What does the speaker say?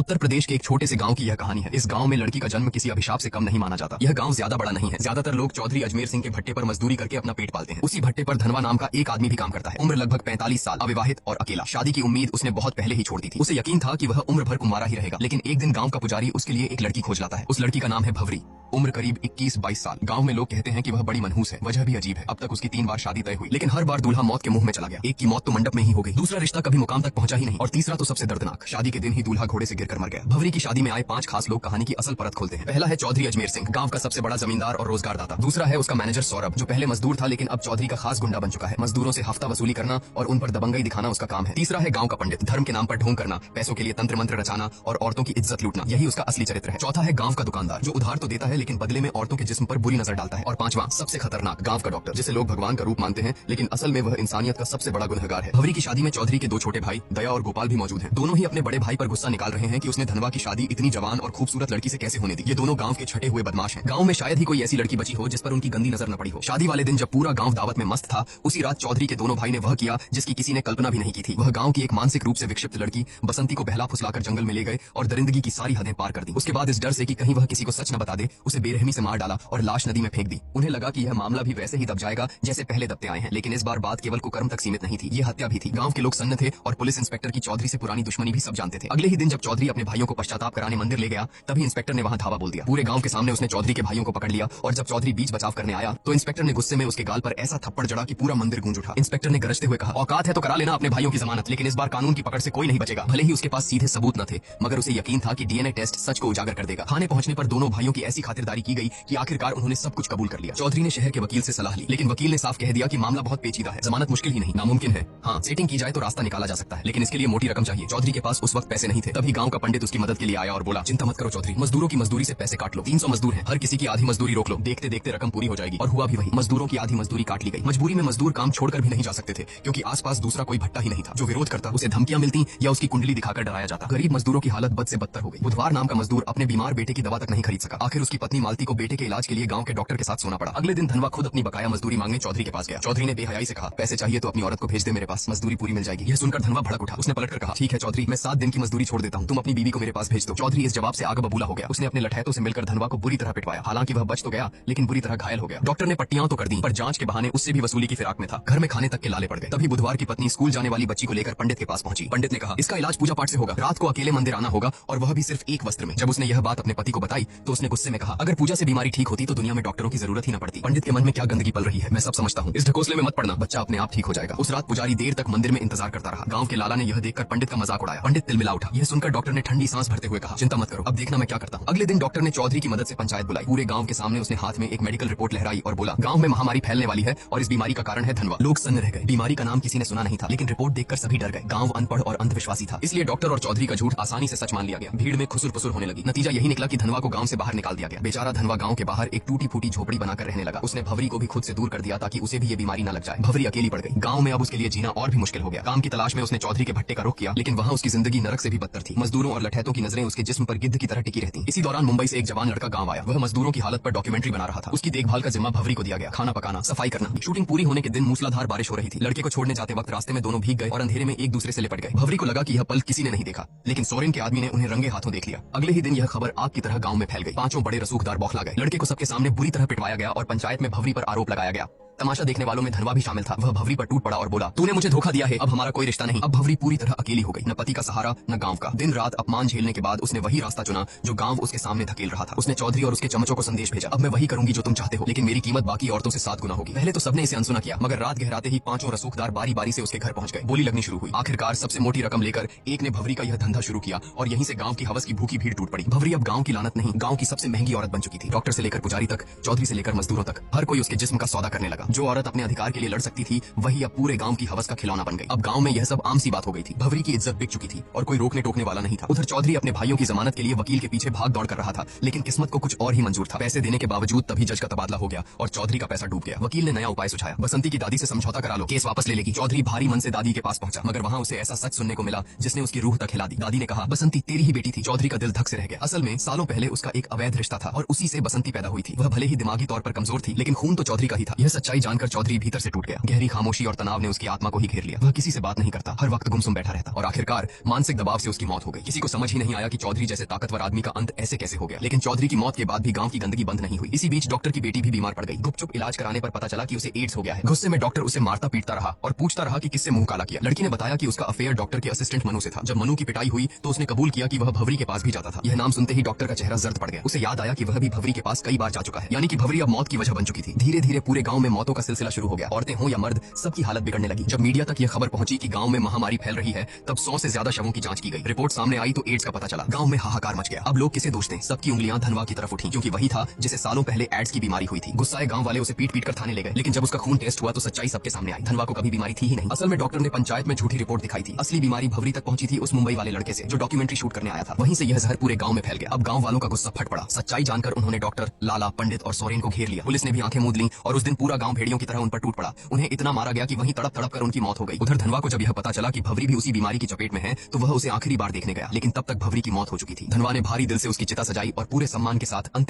उत्तर प्रदेश के एक छोटे से गांव की यह कहानी है। इस गांव में लड़की का जन्म किसी अभिशाप से कम नहीं माना जाता। यह गांव ज्यादा बड़ा नहीं है। ज्यादातर लोग चौधरी अजमेर सिंह के भट्टे पर मजदूरी करके अपना पेट पालते हैं। उसी भट्टे पर धनवा नाम का एक आदमी भी काम करता है। उम्र लगभग 45 साल, अविवाहित और अकेला। शादी की उम्मीद उसने बहुत पहले ही छोड़ दी थी। उसे यकीन था कि वह उम्र भर कुंवारा ही रहेगा, लेकिन एक दिन गांव का पुजारी उसके लिए एक लड़की खोज लाता है। उस लड़की का नाम है भवरी। उम्र करीब 21-22 साल। गांव में लोग कहते हैं कि वह बड़ी मनहूस है। वजह भी अजीब है। अब तक उसकी 3 बार शादी तय हुई, लेकिन हर बार दूल्हा मौत के मुंह में चला गया। एक की मौत तो मंडप में ही हो गई, दूसरा रिश्ता कभी मुकाम तक पहुंचा ही नहीं, और तीसरा तो सबसे दर्दनाक, शादी के दिन ही दूल्हा घोड़े से गिरकर मर गया। भवरी की शादी में आए 5 खास लोग कहानी की असल परत खोलते हैं। पहला है चौधरी अजमेर सिंह, गांव का सबसे बड़ा जमींदार और रोजगार दाता। दूसरा है उसका मैनेजर सौरभ, जो पहले मजदूर था लेकिन अब चौधरी का खास गुंडा बन चुका है। मजदूरों से हफ्ता वसूली करना और उन पर दबंगई दिखाना उसका काम है। तीसरा है गांव का पंडित, धर्म के नाम पर ढोंग करना, पैसों के लिए तंत्र मंत्र रचाना और औरतों की इज्जत लूटना, यही उसका असली चरित्र है। चौथा है गांव का दुकानदार, जो उधार तो देता है लेकिन बदले में औरतों के जिस्म पर बुरी नजर डालता है। और पांचवा, सबसे खतरनाक, गांव का डॉक्टर, जिसे लोग भगवान का रूप मानते हैं लेकिन असल में वह इंसानियत का सबसे बड़ा गुनहगार है। भवरी की शादी में चौधरी के 2 छोटे भाई दया और गोपाल भी मौजूद हैं। दोनों ही अपने बड़े भाई पर गुस्सा निकाल रहे हैं कि उसने धनवा की शादी इतनी जवान और खूबसूरत लड़की से कैसे होने दी। ये दोनों गांव के छठे हुए बदमाश हैं। गांव में शायद ही कोई ऐसी लड़की बची हो जिस पर उनकी गंदी नजर न पड़ी हो। शादी वाले दिन जब पूरा गांव दावत में मस्त था, उसी रात चौधरी के दोनों भाई ने वह किया जिसकी किसी ने कल्पना भी नहीं की थी। वह गांव की एक मानसिक रूप से विक्षिप्त लड़की बसंती को बहला फुसलाकर जंगल में ले गए और दरिंदगी की सारी हदें पार कर दी। उसके बाद इस डर से कि कहीं वह किसी को सच न बता दे, उसे बेरहमी से मार डाला और लाश नदी में फेंक दी। उन्हें लगा कि यह मामला भी वैसे ही दब जाएगा जैसे पहले दबते आए हैं, लेकिन इस बार बात केवल कुकर्म तक सीमित नहीं थी, ये हत्या भी थी। गांव के लोग सन्न थे और पुलिस इंस्पेक्टर की चौधरी से पुरानी दुश्मनी भी सब जानते थे। अगले ही दिन जब चौधरी अपने भाइयों को पश्चाताप कराने मंदिर ले गया, तभी इंस्पेक्टर ने वहां धावा बोल दिया। पूरे गांव के सामने उसने चौधरी के भाइयों को पकड़ लिया और जब चौधरी बीच बचाव करने आया तो इंस्पेक्टर ने गुस्से में उसके गाल पर ऐसा थप्पड़ जड़ा कि पूरा मंदिर गूंज उठा। इंस्पेक्टर ने गरजते हुए कहा, औकात है तो करा लेना अपने भाइयों की जमानत, लेकिन इस बार कानून की पकड़ से कोई नहीं बचेगा। भले ही उसके पास सीधे सबूत न थे, मगर उसे यकीन था कि डीएनए टेस्ट सच को उजागर कर देगा। थाने पहुंचने पर दोनों भाइयों की ऐसी खातिरदारी की गई कि आखिरकार उन्होंने सब कुछ कबूल कर लिया। चौधरी ने शहर के वकील से सलाह ली, लेकिन वकील ने साफ कह दिया कि मामला बहुत पेचीदा है, जमानत मुश्किल ही नहीं नामुमकिन है। हाँ, सेटिंग की जाए तो रास्ता निकाला जा सकता है, लेकिन इसके लिए मोटी रकम चाहिए। चौधरी के पास उस वक्त पैसे नहीं थे। तभी गांव का पंडित उसकी मदद के लिए आया और बोला, चिंता मत करो चौधरी, मजदूरों की मजदूरी से पैसे काट लो। 300 मजदूर हैं, हर किसी की आधी मजदूरी रोक लो, देखते देखते रकम पूरी हो जाएगी। और हुआ भी वही, मजदूरों की आधी मजदूरी काट ली गई। मजबूरी में मजदूर काम छोड़कर भी नहीं जा सकते थे, क्योंकि आसपास दूसरा कोई भट्टा ही नहीं था। जो विरोध करता उसे धमकियां मिलती या उसकी कुंडली दिखाकर डराया जाता। गरीब मजदूरों की हालत बद से बदतर हो गई। बुधवार नाम का मजदूर अपने बीमार बेटे की दवा तक नहीं खरीद सका। आखिर उसकी पत्नी मालती को बेटे के इलाज के लिए गांव के डॉक्टर के साथ सोना पड़ा। अगले दिन धनवा खुद अपनी बकाया मजदूरी मांगने चौधरी के पास गया। चौधरी ने बेहयाई से कहा, पैसे चाहिए तो अपनी औरत को भेज दे मेरे पास, मजदूरी पूरी मिल जाएगी। यह सुनकर धनवा भड़क उठा। उसने पलटकर कहा, ठीक है चौधरी, मैं 7 दिन की मजदूरी छोड़ देता हूँ, तुम अपनी बीवी को मेरे पास भेज दो। चौधरी इस जवाब से आग बबूला हो गया। उसने अपने लठैतों से मिलकर धनवा को बुरी तरह पिटवाया। हालांकि वह बच तो गया, लेकिन बुरी तरह घायल हो गया। डॉक्टर ने पट्टियां तो कर दी, पर जांच के बहाने उससे भी वसूली की फिराक में था। घर में खाने तक के लाले पड़ गए। तभी बुधवार की पत्नी स्कूल जाने वाली बच्ची को लेकर पंडित के पास पहुंची। पंडित ने कहा, इसका इलाज पूजा पाठ से होगा, रात को अकेले मंदिर आना होगा, और वह भी सिर्फ एक वस्त्र में। जब उसने यह बात अपने पति को बताई तो उसने गुस्से में कहा, अगर पूजा से बीमारी ठीक होती तो दुनिया में डॉक्टरों की जरूरत ही न पड़ती। पंडित के मन में क्या गंदगी पल रही है, मैं सब समझता हूँ। इस ढकोसले में मत पड़ना, बच्चा अपने आप ठीक हो जाएगा। उस रात पुजारी देर तक मंदिर में इंतजार करता रहा। गांव के लाला ने यह देखकर पंडित का मजाक उड़ाया। पंडित तिलमिला उठा। यह सुनकर डॉक्टर ने ठंडी सांस भरते हुए कहा, चिंता मत करो, अब देखना मैं क्या करता हूँ। अगले दिन डॉक्टर ने चौधरी की मदद से पंचायत बुलाई। पूरे गांव के सामने उसने हाथ में एक मेडिकल रिपोर्ट लहराई और बोला, गांव में महामारी फैलने वाली है और इस बीमारी का कारण है धनवा। लोग सन्न रह गए। बीमारी का नाम किसी ने सुना नहीं था, लेकिन रिपोर्ट देखकर सभी डर गए। गांव अनपढ़ और अंधविश्वासी था, इसलिए डॉक्टर और चौधरी का झूठ आसानी से सच मान लिया गया। भीड़ में खुसुर पुसुर होने लगी। नतीजा यही निकला कि धनवा को गांव से बाहर निकाल दिया गया। बेचारा धनवा गांव के बाहर एक टूटी फूटी झोपड़ी बनाकर रहने लगा। उसने भवरी को भी खुद से दूर कर दिया ताकि उसे भी ये बीमारी न लग जाए। भवरी अकेली पड़ गई। गांव में अब उसके लिए जीना और भी मुश्किल हो गया। काम की तलाश में उसने चौधरी के भट्टे का रुख किया, लेकिन वहां उसकी जिंदगी नरक से भी बदतर थी। मजदूरों और लठैतों की नजरें उसके जिस्म पर गिद्ध की तरह टिकी रहती। इसी दौरान मुंबई से एक जवान लड़का गांव आया। वह मजदूरों की हालत पर डॉक्यूमेंट्री बना रहा था। उसकी देखभाल का जिम्मा भवरी को दिया गया। खाना पकाना, सफाई करना। शूटिंग पूरी होने के दिन मूसलाधार बारिश हो रही थी। लड़के को छोड़ने जाते वक्त रास्ते में दोनों भीग गए और अंधेरे में एक दूसरे से लिपट गए। भवरी को लगा कि यह पल किसी ने नहीं देखा, लेकिन सोरेन के आदमी ने उन्हें रंगे हाथों देख लिया। अगले ही दिन यह खबर आग की तरह गांव में फैल गई। 5 बड़े रसूखदार बौखला गए। लड़के को सबके सामने बुरी तरह पिटवाया गया और पंचायत में भवरी पर आरोप लगाया गया। तमाशा देखने वालों में धनवा भी शामिल था। वह भवरी पर टूट पड़ा और बोला, तूने मुझे धोखा दिया है, अब हमारा कोई रिश्ता नहीं। अब भवरी पूरी तरह अकेली हो गई, न पति का सहारा न गांव का। दिन रात अपमान झेलने के बाद उसने वही रास्ता चुना जो गांव उसके सामने धकेल रहा था। उसने चौधरी और उसके चमचों को संदेश भेजा, अब मैं वही करूंगी जो तुम चाहते हो, लेकिन मेरी कीमत बाकी औरतों से 7 गुना होगी। पहले तो सबने इसे अनसुना किया, मगर रात गहराते ही 5 रसूखदार बारी बारी से उसके घर पहुंच गए। बोली लगनी शुरू हुई। आखिरकार सबसे मोटी रकम लेकर एक ने भवरी का यह धंधा शुरू किया और यहीं से गांव की हवस की भूखी भीड़ टूट पड़ी। भवरी अब गांव की लानत नहीं, गांव की सबसे महंगी औरत बन चुकी थी। डॉक्टर से लेकर पुजारी तक, चौधरी से लेकर मजदूरों तक, हर कोई उसके जिस्म का सौदा करने लगा। जो औरत अपने अधिकार के लिए लड़ सकती थी, वही अब पूरे गांव की हवस का खिलौना बन गई। अब गांव में यह सब आम सी बात हो गई थी। भवरी की इज्जत बिक चुकी थी और कोई रोकने टोकने वाला नहीं था। उधर चौधरी अपने भाइयों की जमानत के लिए वकील के पीछे भाग दौड़ कर रहा था, लेकिन किस्मत को कुछ और ही मंजूर था। पैसे देने के बावजूद तभी जज का तबादला हो गया और चौधरी का पैसा डूब गया। वकील ने नया उपाय सुझाया, बसंती की दादी से समझौता करा लो, केस वापस ले लेगी। चौधरी भारी मन से दादी के पास पहुंचा, मगर वहां उसे ऐसा सच सुनने को मिला जिसने उसकी रूह तक हिला दी। दादी ने कहा, बसंती तेरी ही बेटी थी। चौधरी का दिल धक से रह गया। असल में सालों पहले उसका एक अवैध रिश्ता था और उसी से बसंती पैदा हुई थी। वह भले ही दिमागी तौर पर कमजोर थी, लेकिन खून तो चौधरी का ही था। यह सच्चाई जानकर चौधरी भीतर से टूट गया। गहरी खामोशी और तनाव ने उसकी आत्मा को ही घेर लिया। वह किसी से बात नहीं करता, हर वक्त गुमसुम बैठा रहता और आखिरकार मानसिक दबाव से उसकी मौत हो गई। किसी को समझ ही नहीं आया कि चौधरी जैसे ताकतवर आदमी का अंत ऐसे कैसे हो गया। लेकिन चौधरी की मौत के बाद भी गांव की गंदगी बंद नहीं हुई। इसी बीच डॉक्टर की बेटी भी बीमार पड़ गई। गुपचुप इलाज कराने पर पता चला कि उसे एड्स हो गया है। गुस्से में डॉक्टर उसे मारता पीटता रहा और पूछता रहा कि किससे मुंह काला किया। लड़की ने बताया कि उसका अफेयर डॉक्टर के असिस्टेंट मनु से था। जब मनु की पिटाई हुई तो उसने कबूल किया कि वह भवरी के पास भी जाता था। यह नाम सुनते ही डॉक्टर का चेहरा जर्द पड़ गया। उसे याद आया कि वह भी भवरी के पास कई बार जा चुका है, यानी कि भवरी अब मौत की वजह बन चुकी थी। धीरे धीरे पूरे गांव में मौतों का सिलसिला शुरू हो गया। औरतें हो या मर्द, सबकी हालत बिगड़ने लगी। जब मीडिया तक यह खबर पहुंची कि गांव में महामारी फैल रही है, तब 100 से ज्यादा शवों की जांच की गई। रिपोर्ट सामने आई तो एड्स का पता चला। गांव में हाहाकार मच गया। अब लोग किसे दोष दें? सबकी उंगलियां धनवा की तरफ उठी, क्योंकि वही था जिसे सालों पहले एड्स की बीमारी हुई थी। गुस्साए गांव वाले उसे पीट पीट कर थाने ले गए, लेकिन जब उसका खून टेस्ट हुआ तो सच्चाई सबके सामने आई। धनवा को कभी बीमारी थी ही नहीं। असल में डॉक्टर ने पंचायत में झूठी रिपोर्ट दिखाई थी। असली बीमारी भवरी तक पहुंची थी उस मुंबई वाले लड़के से जो डॉक्यूमेंट्री शूट करने आया था। वहीं से यह जहर पूरे गांव में फैल गया। अब गांव वालों का गुस्सा फट पड़ा। सच्चाई जानकर उन्होंने डॉक्टर, लाला, पंडित और सोरेन को घेर लिया। पुलिस ने भी आंखें मूंद लीं और उस दिन पूरा गांव भेड़ियों की तरह उन पर टूट पड़ा। उन्हें इतना मारा गया कि वहीं तड़प तड़प कर उनकी मौत हो गई। उधर धनवा को जब यह पता चला कि भवरी भी उसी बीमारी की चपेट में है तो वह उसे आखिरी बार देखने गया, लेकिन तब तक भवरी की मौत हो चुकी थी। धनवा ने भारी दिल से उसकी चिता सजाई और पूरे सम्मान के साथ अंतिम